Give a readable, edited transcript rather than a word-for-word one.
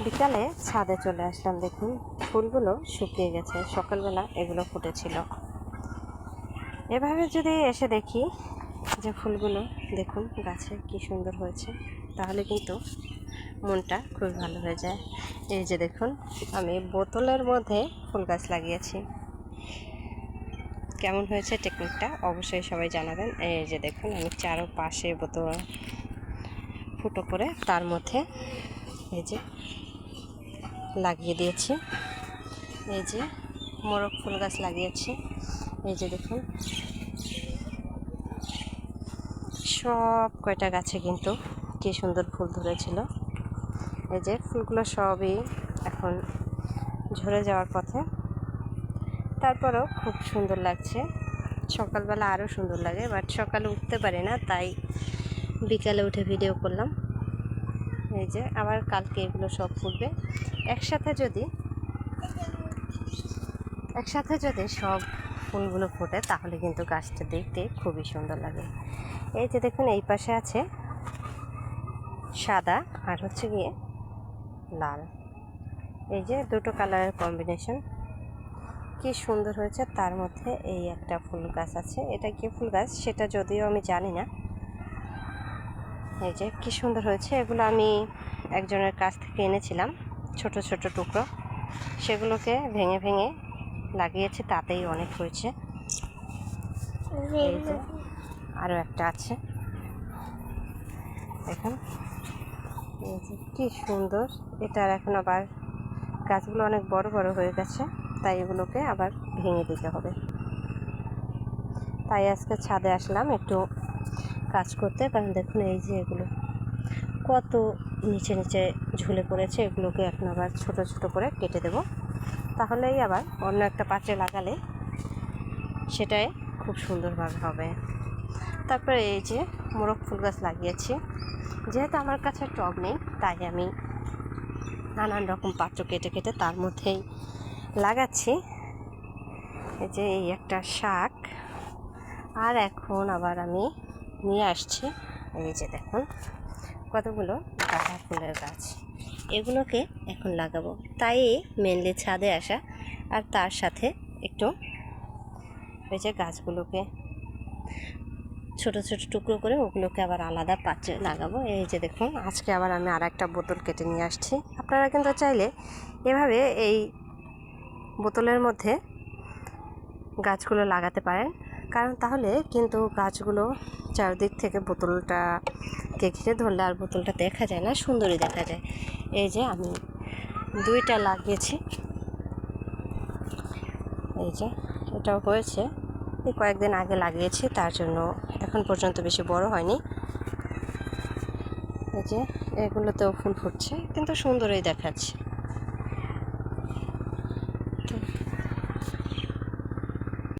বিকালে ছাদে চলে আসলাম। দেখুন ফুলগুলো শুকিয়ে গেছে, সকালবেলা এগুলো ফুটেছিল। এভাবে যদি এসে দেখি যে ফুলগুলো দেখুন গাছে কি সুন্দর হয়েছে, তাহলে কিন্তু মনটা খুব ভালো হয়ে যায়। এই যে দেখুন আমি বোতলের মধ্যে ফুল গাছ লাগিয়েছি। কেমন হয়েছে টেকনিকটা অবশ্যই সবাই জানাবেন। এই যে দেখুন আমি চারপাশে বোতল ফুটো করে তার মধ্যে এই যে লাগিয়ে দিয়েছি। এই যে মোরগ ফুল গাছ লাগিয়েছি। এই যে দেখুন সব কয়টা গাছে কিন্তু কি সুন্দর ফুল ধরেছিল। এই যে ফুলগুলো সবই এখন ঝরে যাওয়ার পথে, তারপরও খুব সুন্দর লাগছে। সকালবেলা আরও সুন্দর লাগে, বাট সকালে উঠতে পারি না, তাই বিকালে উঠে ভিডিও করলাম। এই যে আবার কালকে এগুলো সব ফুটবে একসাথে। যদি সব ফুলগুলো ফোটে তাহলে কিন্তু গাছটা দেখতে খুবই সুন্দর লাগে। এই যে দেখুন এই পাশে আছে সাদা আর হচ্ছে গিয়ে লাল, এই যে দুটো কালারের কম্বিনেশন কি সুন্দর হয়েছে। তার মধ্যে এই একটা ফুল গাছ আছে, এটা কি ফুল গাছ সেটা যদিও আমি জানি না। এই যে কি সুন্দর হয়েছে। এগুলো আমি একজনের কাছ থেকে এনেছিলাম ছোট ছোট টুকরো, সেগুলোকে ভেঙে ভেঙে লাগিয়েছি, তাতেই অনেক হয়েছে। এই যে আরও একটা আছে দেখুন, এই যে কি সুন্দর। এটার এখন আবার গাছগুলো অনেক বড় বড় হয়ে গেছে, তাই এগুলোকে আবার ভেঙে দিতে হবে। তাই আজকে ছাদে আসলাম একটু কাজ করতে, কারণ দেখুন এই যে এগুলো কত নিচে নিচে ঝুলে পড়েছে। এগুলোকে এখন আবার ছোট ছোট করে কেটে দেব, তাহলেই আবার অন্য একটা পাত্রে লাগালে সেটাই খুব সুন্দরভাবে হবে। তারপরে এই যে মোরগ ফুল গাছ লাগিয়েছি। যেহেতু আমার কাছে টব নেই, তাই আমি নানান রকম পাত্র কেটে কেটে তার মধ্যেই লাগাচ্ছি। এই যে এই একটা শাক, আর এখন আবার আমি নিয়ে আসছি এই যে দেখুন কতগুলো গাঁদা ফুলের গাছ। এগুলোকে এখন লাগাবো, তাই মেনলি ছাদে আসা। আর তার সাথে একটু এই যে গাছগুলোকে ছোট ছোট টুকরো করে ওগুলোকে আবার আলাদা পাত্রে লাগাবো। এই যে দেখুন আজকে আবার আমি আর একটা বোতল কেটে নিয়ে আসছি। আপনারা কিন্তু চাইলে এভাবে এই বোতলের মধ্যে গাছগুলো লাগাতে পারেন, কারণ তাহলে কিন্তু গাছগুলো চারদিক থেকে বোতলটাকে ঘিরে ধরলে আর বোতলটা দেখা যায় না, সুন্দরই দেখা যায়। এই যে আমি দুইটা লাগিয়েছি। এই যে এটাও হয়েছে, এই কয়েকদিন আগে লাগিয়েছি, তার জন্য এখন পর্যন্ত বেশি বড় হয়নি। এই যে এগুলোতেও ফুল ফুটছে, কিন্তু সুন্দরই দেখাচ্ছে।